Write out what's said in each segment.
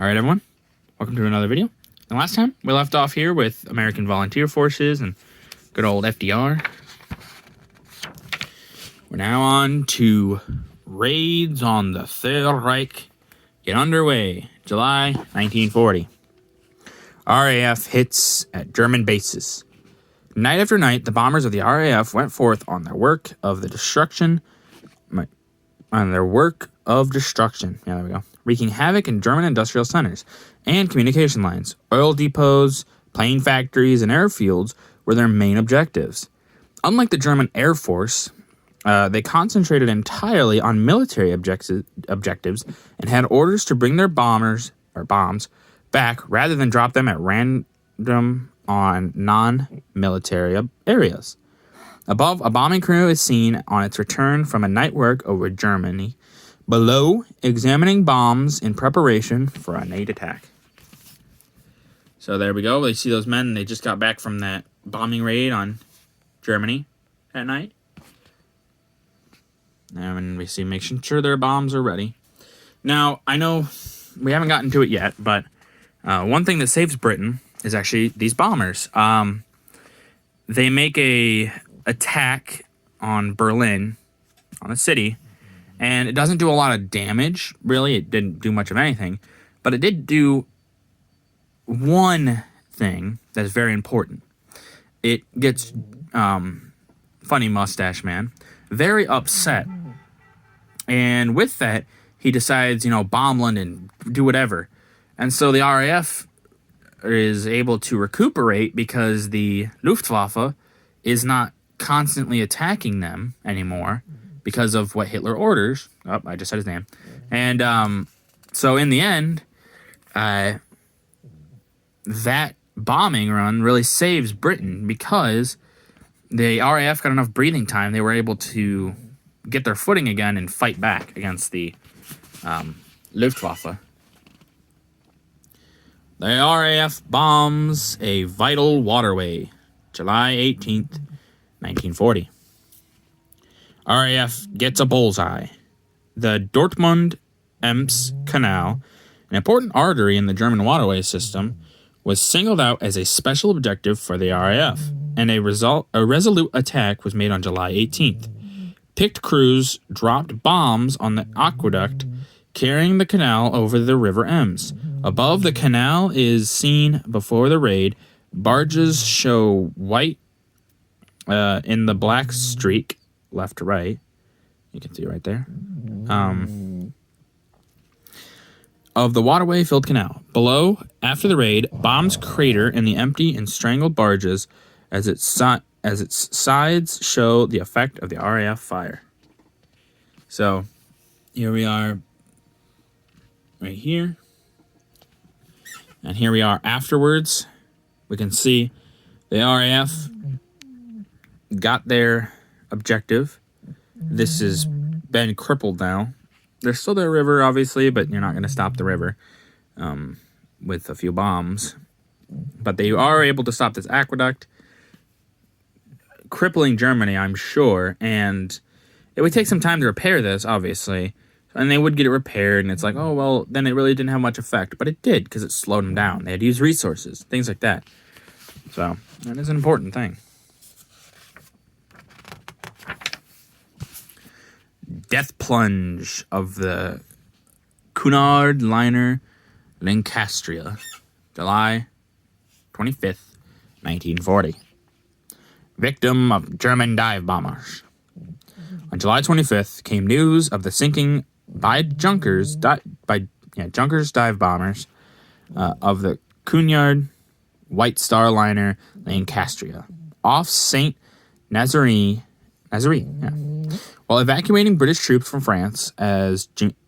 All right, everyone. Welcome to another video. And last time, we left off here with American Volunteer Forces and good old FDR. We're now on to raids on the Third Reich. Get underway. July 1940. RAF hits at German bases. Night after night, the bombers of the RAF went forth on their work of destruction. Yeah, there we go. Wreaking havoc in German industrial centers and communication lines. Oil depots, plane factories, and airfields were their main objectives. Unlike the German Air Force, they concentrated entirely on military objectives and had orders to bring their bombs back rather than drop them at random on non-military areas. Above, a bombing crew is seen on its return from a night work over Germany. Below, examining bombs in preparation for a night attack. So there we go. We see those men. They just got back from that bombing raid on Germany at night. And we see making sure their bombs are ready. Now, I know we haven't gotten to it yet, but one thing that saves Britain is actually these bombers. They make a attack on Berlin, on a city, and it doesn't do a lot of damage, really. It didn't do much of anything, but it did do one thing that is very important. It gets funny mustache man very upset, and with that, he decides, bomb London, do whatever. And so the RAF is able to recuperate because the Luftwaffe is not constantly attacking them anymore because of what Hitler orders. Oh, I just said his name. And so in the end, that bombing run really saves Britain because the RAF got enough breathing time. They were able to get their footing again and fight back against the Luftwaffe. The RAF bombs a vital waterway, July 18th, 1940. RAF gets a bullseye. The Dortmund-Ems Canal, an important artery in the German waterway system, was singled out as a special objective for the RAF, and a resolute attack was made on July 18th. Picked crews dropped bombs on the aqueduct carrying the canal over the River Ems. Above, the canal is seen before the raid. Barges show white in the black streak, left to right. You can see right there. Of the waterway-filled canal. Below, after the raid, bombs crater in the empty and strangled barges as its sides show the effect of the RAF fire. So, here we are right here. And here we are afterwards. We can see the RAF got their objective. This has been crippled now. There's still the river, obviously, but you're not going to stop the river with a few bombs. But they are able to stop this aqueduct, crippling Germany, I'm sure. And it would take some time to repair this, obviously. And they would get it repaired, and it's like, oh, well, then it really didn't have much effect. But it did, because it slowed them down. They had to use resources, things like that. So, that is an important thing. Death plunge of the Cunard liner Lancastria, July 25th, 1940. Victim of German dive bombers. On July 25th came news of the sinking by Junkers dive bombers of the Cunard White Star liner Lancastria off St. Nazaire, while evacuating British troops from France on June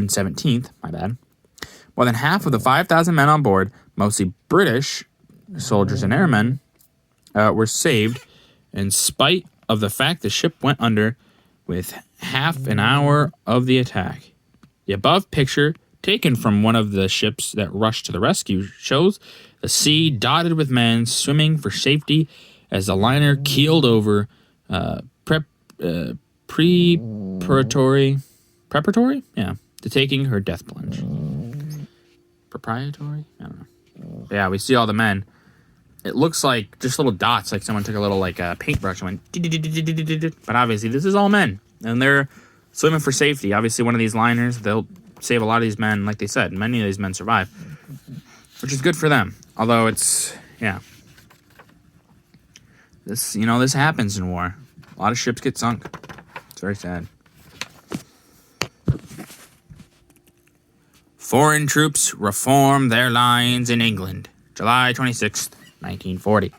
17th, my bad. More than half of the 5,000 men on board, mostly British soldiers and airmen, were saved in spite of the fact the ship went under with half an hour of the attack. The above picture, taken from one of the ships that rushed to the rescue, shows the sea dotted with men swimming for safety as the liner keeled over preparatory, yeah, to taking her death plunge. Proprietary? I don't know. But yeah, we see all the men. It looks like just little dots, like someone took a little paintbrush and went. But obviously, this is all men, and they're swimming for safety. Obviously, one of these liners, they'll save a lot of these men. Like they said, many of these men survive, which is good for them. Although it's this happens in war. A lot of ships get sunk. It's very sad. Foreign troops reform their lines in England. July 26th, 1940.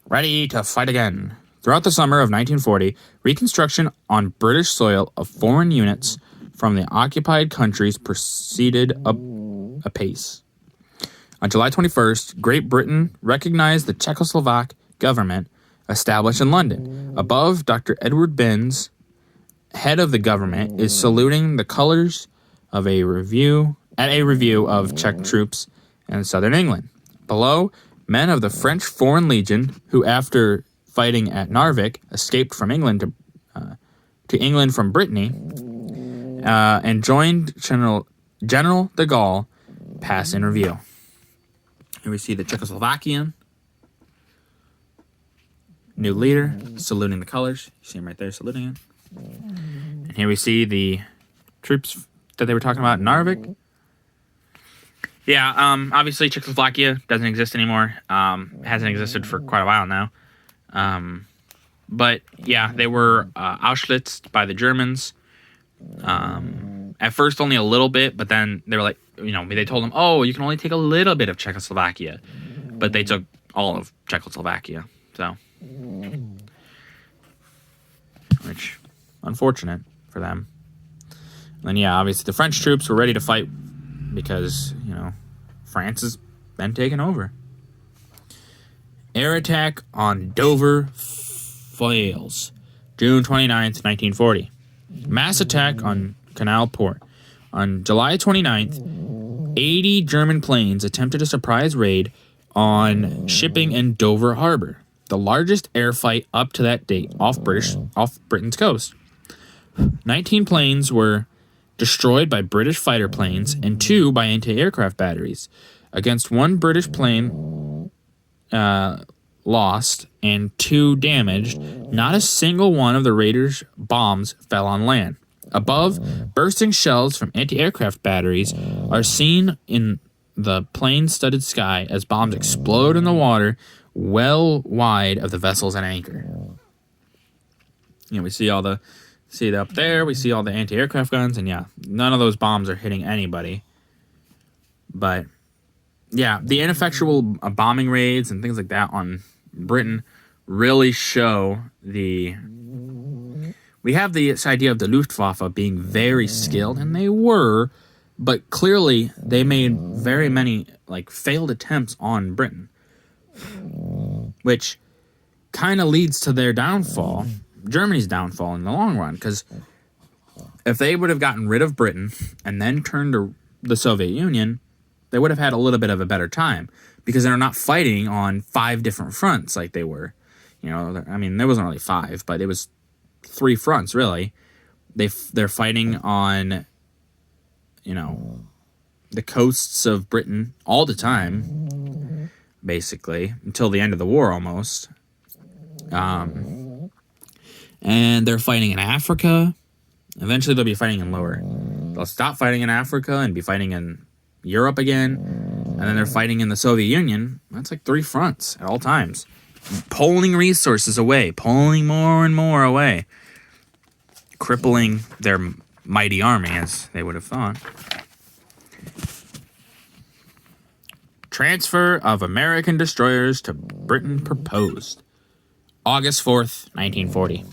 Ready to fight again. Throughout the summer of 1940, reconstruction on British soil of foreign units from the occupied countries proceeded apace. On July 21st, Great Britain recognized the Czechoslovak government established in London. Above, Dr. Edward Binns, head of the government, is saluting the colors of a review of Czech troops in southern England. Below, men of the French Foreign Legion, who after fighting at Narvik escaped from England to England from Brittany, and joined General de Gaulle, pass in review. Here we see the Czechoslovakian new leader saluting the colors. You see him right there saluting it. And here we see the troops that they were talking about in Narvik. Yeah, obviously Czechoslovakia doesn't exist anymore. Hasn't existed for quite a while now. But yeah, they were Auschwitzed by the Germans. At first only a little bit, but then they were like, they told them, oh, you can only take a little bit of Czechoslovakia. But they took all of Czechoslovakia. So, which, unfortunate for them. And then, yeah, obviously the French troops were ready to fight because, France has been taken over. Air attack on Dover fails. June 29th, 1940. Mass attack on Canal Port. On July 29th, 80 German planes attempted a surprise raid on shipping in Dover Harbor, the largest air fight up to that date off Britain's coast. 19 planes were destroyed by British fighter planes and 2 by anti-aircraft batteries. Against 1 British plane lost and 2 damaged, not a single one of the raiders' bombs fell on land. Above, bursting shells from anti-aircraft batteries are seen in the plane-studded sky as bombs explode in the water well wide of the vessels at anchor. We see it up there, we see all the anti-aircraft guns, and yeah, none of those bombs are hitting anybody. But yeah, the ineffectual bombing raids and things like that on Britain really show we have this idea of the Luftwaffe being very skilled, and they were, but clearly they made very many failed attempts on Britain, which kind of leads to their downfall, Germany's downfall in the long run, because if they would have gotten rid of Britain and then turned to the Soviet Union, they would have had a little bit of a better time, because they're not fighting on 5 different fronts like they were. There wasn't really 5, but it was 3 fronts, really. They're fighting on, the coasts of Britain all the time, basically, until the end of the war almost. And they're fighting in Africa. Eventually they'll be fighting in they'll stop fighting in Africa and be fighting in Europe again. And then they're fighting in the Soviet Union. That's 3 fronts at all times. Pulling resources away, pulling more and more away, crippling their mighty army, as they would have thought. Transfer of American destroyers to Britain proposed. August 4th, 1940.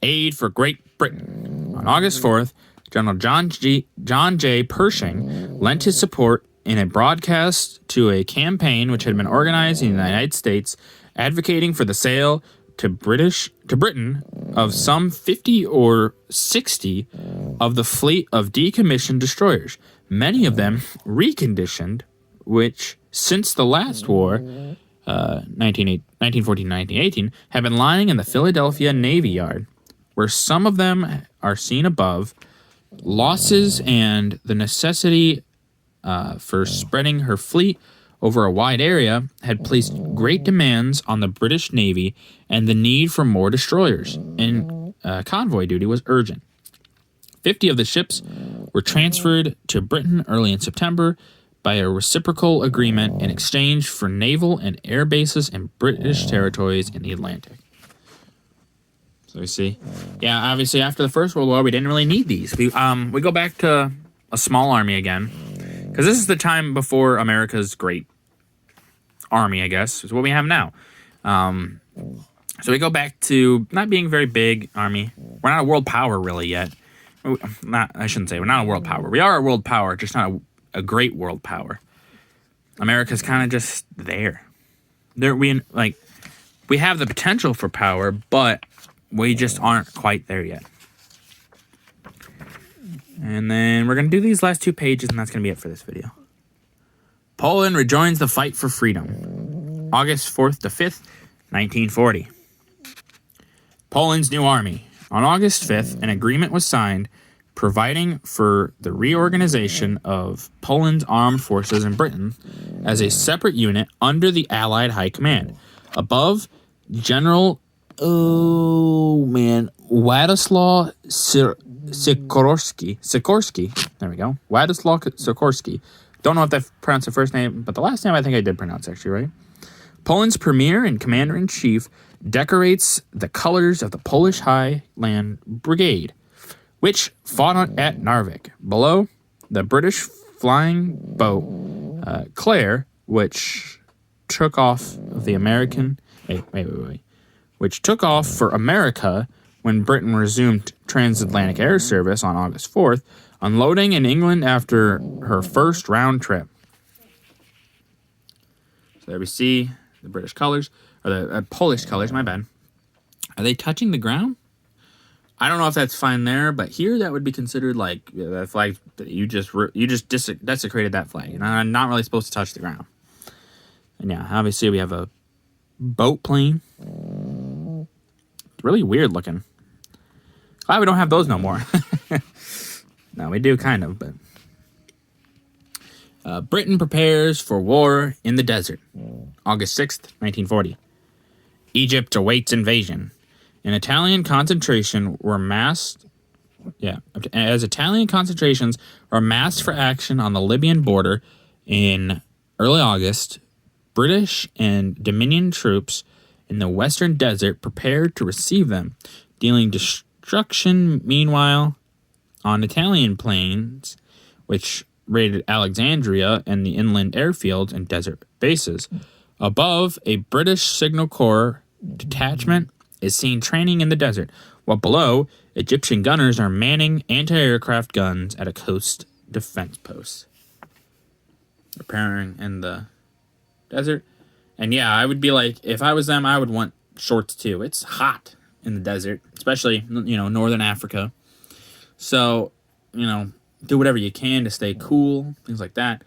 Aid for Great Britain. On August 4th, General John J. Pershing lent his support in a broadcast to a campaign which had been organized in the United States advocating for the sale to Britain of some 50 or 60 of the fleet of decommissioned destroyers, many of them reconditioned, which, since the last war, 1914-1918, have been lying in the Philadelphia Navy Yard, where some of them are seen above. Losses and the necessity for spreading her fleet over a wide area had placed great demands on the British Navy, and the need for more destroyers and convoy duty was urgent. 50 of the ships were transferred to Britain early in September by a reciprocal agreement in exchange for naval and air bases in British territories in the Atlantic. So we see, yeah, obviously after the First World War, we didn't really need these. We go back to a small army again, because this is the time before America's great army, I guess, is what we have now. So we go back to not being a very big army. We're not a world power really yet. I shouldn't say we're not a world power. We are a world power, just not a great world power. America's kind of just there. We have the potential for power, but we just aren't quite there yet. And then we're going to do these last 2 pages, and that's going to be it for this video. Poland rejoins the fight for freedom. August 4th to 5th, 1940. Poland's new army. On August 5th, an agreement was signed providing for the reorganization of Poland's armed forces in Britain as a separate unit under the Allied High Command. Above, General Władysław Sikorski. There we go. Władysław Sikorski. Don't know if I pronounced the first name, but the last name I think I did pronounce actually right. Poland's premier and commander-in-chief decorates the colors of the Polish Highland Brigade, which fought at Narvik. Below, the British flying boat Clare, which took off of the American... Which took off for America when Britain resumed transatlantic air service on August 4th, unloading in England after her first round trip. So there we see the British colors, or the Polish colors, my bad. Are they touching the ground? I don't know if that's fine there, but here that would be considered like the flag that you just desecrated that flag. And I'm not really supposed to touch the ground. And yeah, obviously we have a boat plane. It's really weird looking. Glad we don't have those no more. No, we do kind of, but... Britain prepares for war in the desert. August 6th, 1940. Egypt awaits invasion. As Italian concentrations were massed for action on the Libyan border in early August, British and Dominion troops in the western desert prepared to receive them, dealing destruction meanwhile on Italian planes, which raided Alexandria and the inland airfields and desert bases. Above, a British Signal Corps detachment is seen training in the desert, while below, Egyptian gunners are manning anti-aircraft guns at a coast defense post. Repairing in the desert. And yeah, I would be like, if I was them, I would want shorts too. It's hot in the desert, especially, northern Africa. So, do whatever you can to stay cool, things like that.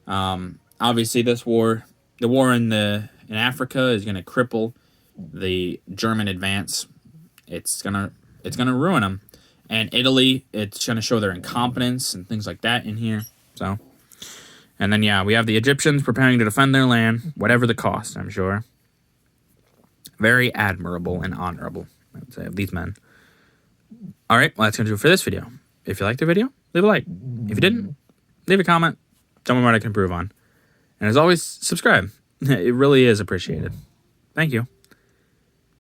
Obviously, the war in Africa is going to cripple the German advance. It's gonna ruin them. And Italy, it's going to show their incompetence and things like that in here. So, and then we have the Egyptians preparing to defend their land, whatever the cost, I'm sure. Very admirable and honorable, I would say, of these men. All right, well, that's going to do it for this video. If you liked the video, leave a like. If you didn't, leave a comment. Tell me what I can improve on. And as always, subscribe. It really is appreciated. Thank you.